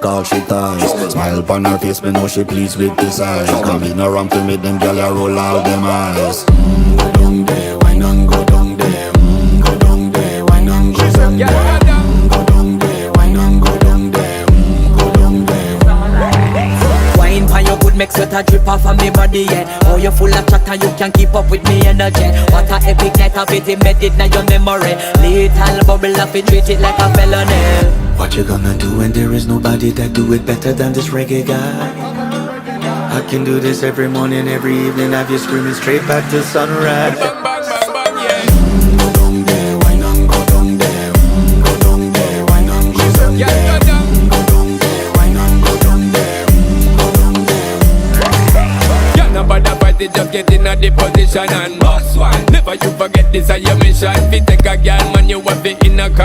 Call she ties. Smile upon her face, me know she pleased with this eyes. Come in around to make them gyal a roll out them eyes. Go down there, wine and go down there. Go down there, wine and go down there. Go down there, wine and go down there. Go down there. Wine for your good make sweat a drip off of me body, yeah. Oh, you full of chatter, you can keep up with me energy. What a epic night of it, embedded in your memory. Little bubble of it, treat it like a felony. What you gonna do when there is nobody that do it better than this reggae guy? I can do this every morning, every evening, have you screaming straight back to sunrise. Go down there, wine and go down there. Go down there, wine and go down there. Go down there, wine and go down there. Go down there. Yeah, no bother fight it, just get in a the position and boss one. Never you forget this is your mission. If you take a girl, man, you have it in a car.